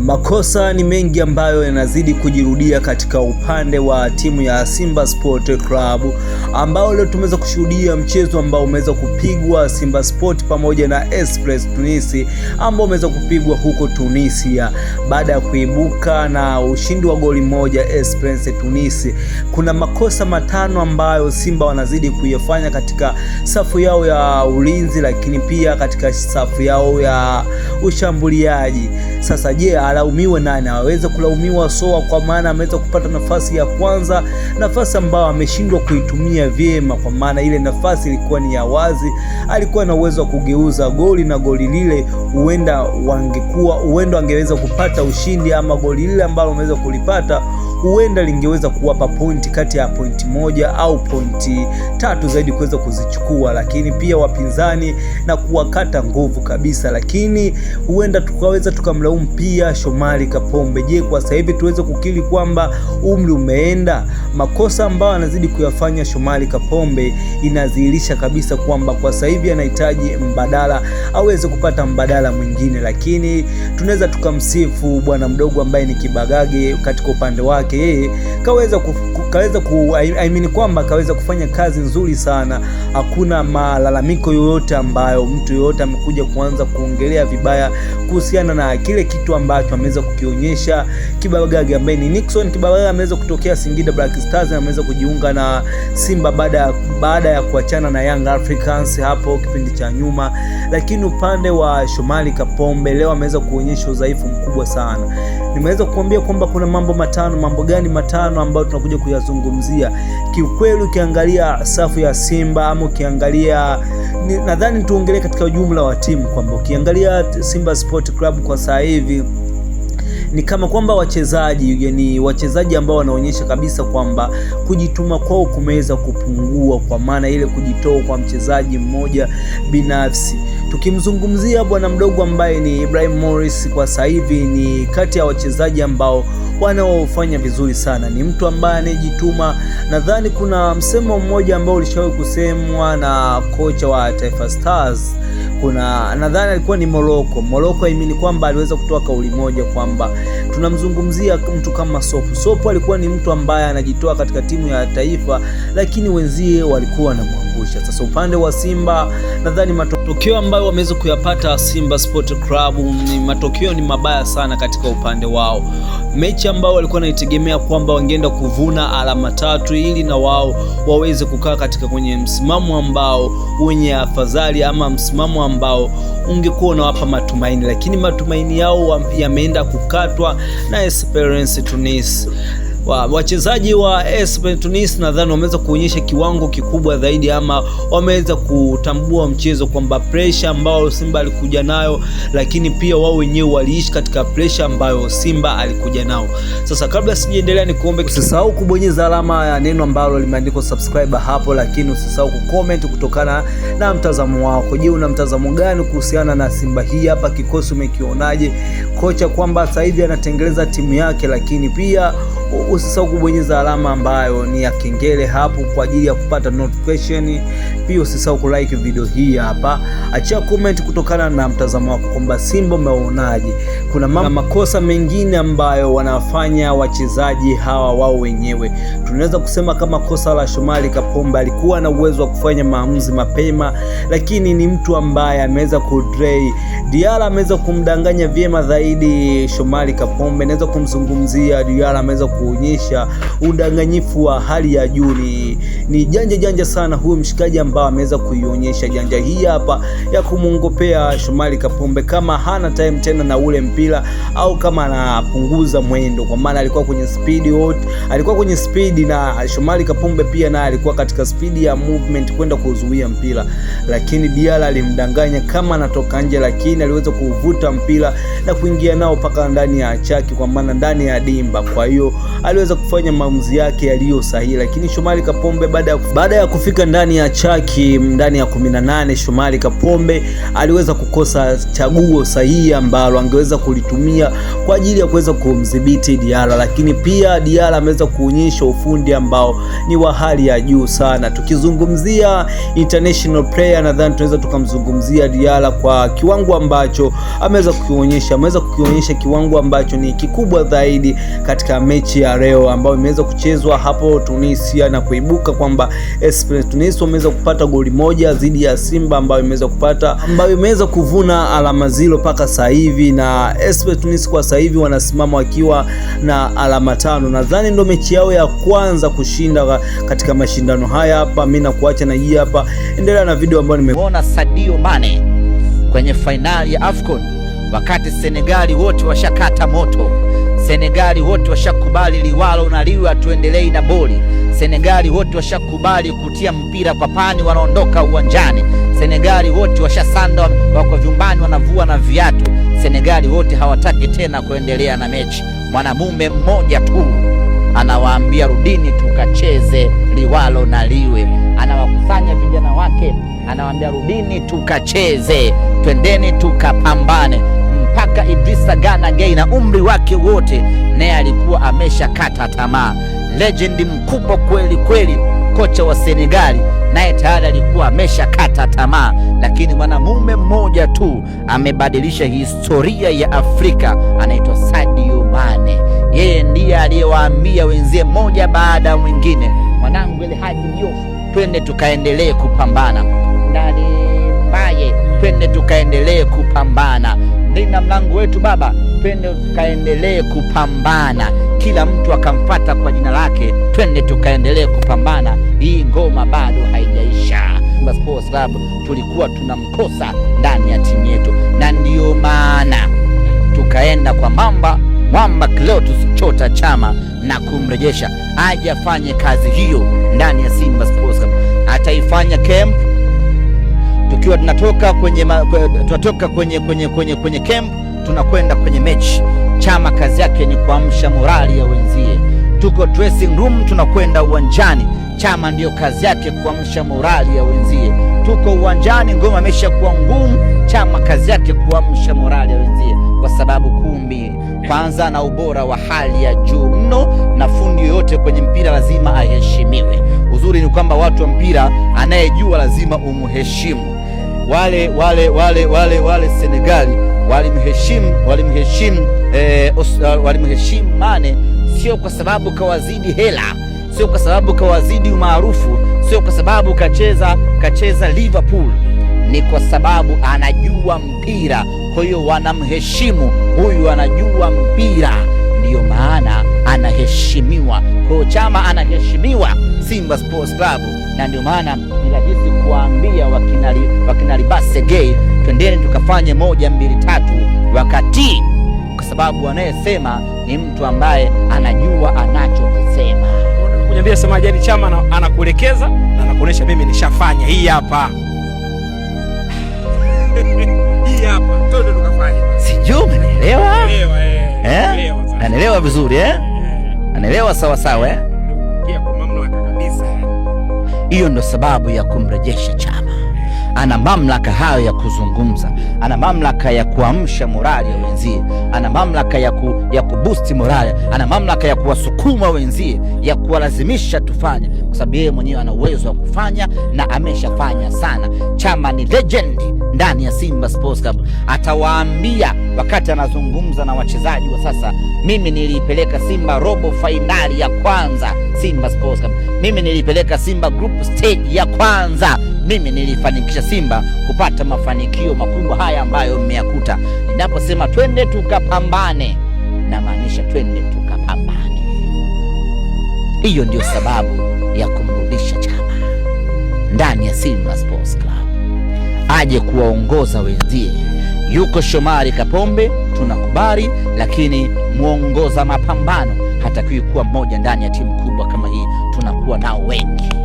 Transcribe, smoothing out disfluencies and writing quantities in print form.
Makosa ni mengi ambayo yanazidi kujirudia katika upande wa timu ya Simba Sport Club, ambao leo tumeweza kushuhudia mchezo ambao umeweza kupigwa Simba Sport pamoja na Esperance Tunisi, ambao umeweza kupigwa huko Tunisia baada ya kuibuka na ushindi wa goli moja Esperance Tunisi. Kuna makosa matano ambayo Simba wanazidi kuyafanya katika safu yao ya ulinzi, lakini pia katika safu yao ya ushambuliaji. Sasa je, alaumiwe nani? Aweze kulaumiwa Soa, kwa maana ameweza kupata nafasi ya kwanza, nafasi ambayo ameshindwa kuitumia vyema, kwa maana ile nafasi ilikuwa ni ya wazi, alikuwa na uwezo wa kugeuza goli, na goli lile huenda angeweza kupata ushindi, ama goli lile ambalo ameweza kulipata huenda lingeweza kuwapa pointi kati ya pointi moja au pointi tatu zaidi kuweza kuzichukua, lakini pia wapinzani na kuwakata nguvu kabisa. Lakini huenda tukaweza tukamlaumu pia Shomari Kapombe. Je, kwa sasa hivi tuweze kukiri kwamba umri umeenda? Makosa ambayo anazidi kuyafanya Shomari Kapombe inadhihirisha kabisa kwamba kwa sasa hivi anahitaji mbadala, aweze kupata mbadala mwingine. Lakini tunaweza tukamsifu bwana mdogo ambaye ni Kibagage katika upande wake, yeye kaweza kufanya kazi nzuri sana. Hakuna malalamiko yoyote ambayo mtu yoyote amekuja kuanza kuongelea vibaya kuhusiana na kile kitu ambacho ameweza kukionyesha Kibagage, ambaye ni Nixon Kibagage. Ameweza kutokea Singida Black Stars na ameweza kujiunga na Simba baada ya kuachana na Young Africans hapo kipindi cha nyuma. Lakini upande wa Shomari Kapombe leo ameweza kuonyesha udhaifu mkubwa sana. Nimeweza kuambia kwamba kuna mambo matano. Mambo gani matano ambayo tunakuja kuyazungumzia? Kiukweli ukiangalia safu ya Simba, ama ukiangalia, nadhani tuongelee katika ujumla wa timu kwamba ukiangalia Simba Sport Club kwa sasa hivi ni kama kwamba wachezaji ambao wanaonyesha kabisa kwamba kujituma kwao kumeweza kupungua, kwa maana ile kujitoa kwa mchezaji mmoja binafsi. Tukimzungumzia bwana mdogo ambaye ni Ibrahim Morris, kwa sasa hivi ni kati ya wachezaji ambao wanaofanya vizuri sana, ni mtu ambaye anejituma. Nadhani kuna msemo mmoja ambao ulishawahi kusemwa na kocha wa Taifa Stars, nadhani alikuwa ni Morocco imini kwamba aliweza kutoa kauli moja kwamba tunamzungumzia mtu kama Sopo alikuwa ni mtu ambaye anajitoa katika timu ya taifa, lakini wenzie walikuwa wanamwangusha. Sasa upande wa Simba, nadhani matokeo ambayo wameweza kuyapata Simba Sport Club ni matokeo ni mabaya sana katika upande wao. Mechi ambao walikuwa wanaitegemea kwamba wangeenda kuvuna alama tatu ili na wao waweze kukaa katika kwenye msimamo ambao wenye afadhali, ama msimamo ambao ungekuwa unawapa matumaini, lakini matumaini yao yameenda kukatwa na Esperance Tunis. Wachezaji wa Esperance Tunis nadhani wameweza kuonyesha kiwango kikubwa zaidi, ama wameweza kutambua mchezo kwamba pressure ambao Simba alikuja nayo, lakini pia wao wenyewe waliishi katika pressure ambayo Simba alikuja nao. Sasa kabla sijaendelea, nikuombe usisahau kubonyeza alama ya neno ambalo limeandikwa subscribe hapo, lakini usisahau kucomment kutokana na mtazamo wako. Je, una mtazamo gani kuhusiana na Simba hii hapa? Kikosi umekionaje? Kocha kwamba sasa hivi anatengeneza timu yake, lakini pia usisahau kubonyeza alama ambayo ni ya kengele hapo kwa ajili ya kupata notification. Pia usisahau kulike video hii hapa, achia comment kutokana na mtazamo wako kwamba Simba umeonaje. Kuna makosa mengine ambayo wanafanya wachezaji hawa wao wenyewe. Tunaweza kusema kama kosa la Shomari Kapombe, alikuwa na uwezo wa kufanya maamuzi mapema, lakini ni mtu ambaye ameweza kudray. Diarra ameweza kumdanganya vyema zaidi Shomari Kapombe. Naweza kumzungumzia Diarra, ameweza kuonyesha udanganyifu wa hali ya juu. Ni janja sana huyu mshikaji ambao ameweza kuionyesha janja hii hapa ya kumwongopea Shomari Kapombe kama hana time tena na ule mpira, au kama anapunguza mwendo, kwa maana alikuwa kwenye speed na Shomari Kapombe pia naye alikuwa katika speed ya movement kwenda kuzuia mpira, lakini Diarra alimdanganya kama anatoka nje, lakini aliweza kuvuta mpira na kuingia nao mpaka ndani ya chaki, kwa maana ndani ya dimba. Kwa hiyo aliweza kufanya maamuzi yake yaliyo sahihi, lakini Shomari Kapombe baada ya kufika ndani ya chaki, ndani ya 18, Shomari Kapombe aliweza kukosa chaguo sahihi ambalo angeweza kulitumia kwa ajili ya kuweza kumdhibiti Diarra. Lakini pia Diarra ameweza kuonyesha ufundi ambao ni wa hali ya juu sana. Tukizungumzia international player, nadhani tunaweza tukamzungumzia Diarra kwa kiwango ambacho ameweza kuonyesha. Ameweza kukionyesha kiwango ambacho ni kikubwa zaidi katika mechi ya leo ambayo imeweza kuchezwa hapo Tunisia, na kuibuka kwamba Esperance Tunis wameweza kupata goli moja dhidi ya Simba ambayo imeweza kuvuna alama 0 mpaka sasa hivi, na Esperance Tunis kwa sasa hivi wanasimama wakiwa na alama 5. Nadhani ndio mechi yao ya kwanza kushinda katika mashindano haya. Hapa mimi nakuacha na hii hapa, endelea na video ambayo nimeona Sadio Mane kwenye fainali ya AFCON, wakati Senegali wote washakata moto, Senegali wote washakubali liwalo na liwe, tuendelee na boli. Senegali wote washakubali kutia mpira kwa pani, wanaondoka uwanjani. Senegali wote washasanda, wako vyumbani wanavua na viatu. Senegali wote hawataki tena kuendelea na mechi. Mwanamume mmoja tu anawaambia rudini tukacheze liwalo na liwe. Anawakusanya vijana wake, anawaambia rudini tukacheze, twendeni tukapambane. Mpaka Idrissa Gana Gueye na umri wake wote naye alikuwa ameshakata tamaa. Legend mkubwa kweli kweli, kocha wa Senegali naye tayari alikuwa ameshakata tamaa, lakini mwanamume mmoja tu amebadilisha historia ya Afrika, anaitwa Sadio Mane. Yeye ndiye aliyewaambia wenzie moja baada ya mwingine, mwanangu ile Haji Diouf, twende tukaendelee kupambana. Ndani Mbaye, twende tukaendelee kupambana. Ndina mlango wetu baba, twende tukaendelee kupambana. Kila mtu akamfuata kwa jina lake, twende tukaendelee kupambana. Hii ngoma bado haijaisha. Simba Sports Club tulikuwa tunamkosa ndani ya timu yetu, na ndiyo maana tukaenda kwa Mwamba Clatous Chota Chama na kumrejesha aje afanye kazi hiyo ndani ya Simba Sports Club. Ataifanya camp tukiwa tunatoka kwenye camp tunakwenda kwenye mechi. Chama kazi yake ni kuamsha morali ya wenzie. Tuko dressing room tunakwenda uwanjani, Chama ndiyo kazi yake kuamsha morali ya wenzie. Tuko uwanjani, ngoma imeshakuwa ngumu, Chama kazi yake kuamsha morali ya wenzie, kwa sababu kumbi kwanza na ubora wa hali ya juu mno, na fundi yoyote kwenye mpira lazima aheshimiwe. Uzuri ni kwamba watu wa mpira anayejua lazima umheshimu. Wale Senegali walimheshimu Mane, sio kwa sababu kawazidi hela, sio kwa sababu kawazidi umaarufu, sio kwa sababu kacheza Liverpool, ni kwa sababu anajua mpira. Kwa hiyo wanamheshimu, huyu anajua mpira, ndiyo maana anaheshimiwa. Kwa hiyo Chama anaheshimiwa Simba Sports Club, na ndio maana ni rahisi kuwaambia wakina Libase Gay, twendeni tukafanye 1 2 3 wakati, kwa sababu anayesema ni mtu ambaye anajua anachokisema. Kuniambia sema jadi Chama anakuelekeza na anakuonesha mimi nishafanya hii hapa. Hii hapa twende tukafanye. Sijui umeelewa? Anaelewa vizuri anaelewa sawa sawa Kwa mamlaka kabisa. Hiyo ndo sababu ya kumrejesha Chama. Ana mamlaka hayo ya kuzungumza, ana mamlaka ya kuamsha morali ya wenzie, ana mamlaka ya kuboost morali, ana mamlaka ya kuwasukuma wenzie, ya kuwalazimisha tufanye, kwa sababu yeye mwenyewe ana uwezo wa kufanya na ameshafanya sana. Chama ni legend ndani ya Simba Sports Club. Atawaambia wakati anazungumza na wachezaji wa sasa, mimi nilipeleka Simba robo finali ya kwanza Simba Sports Club, mimi nilipeleka Simba group stage ya kwanza, mimi nilifanikisha Simba kupata mafanikio makubwa haya ambayo mmeyakuta. Ninaposema twende tukapambane, na maanisha twende tukapambane. Hiyo ndio sababu ya kumrudisha Chama ndani ya Simba Sports Club, aje kuwaongoza wenzie. Yuko Shomari Kapombe, tunakubali, lakini muongoza mapambano hatakiwi kuwa mmoja ndani ya timu kubwa kama hii, tunakuwa nao wengi.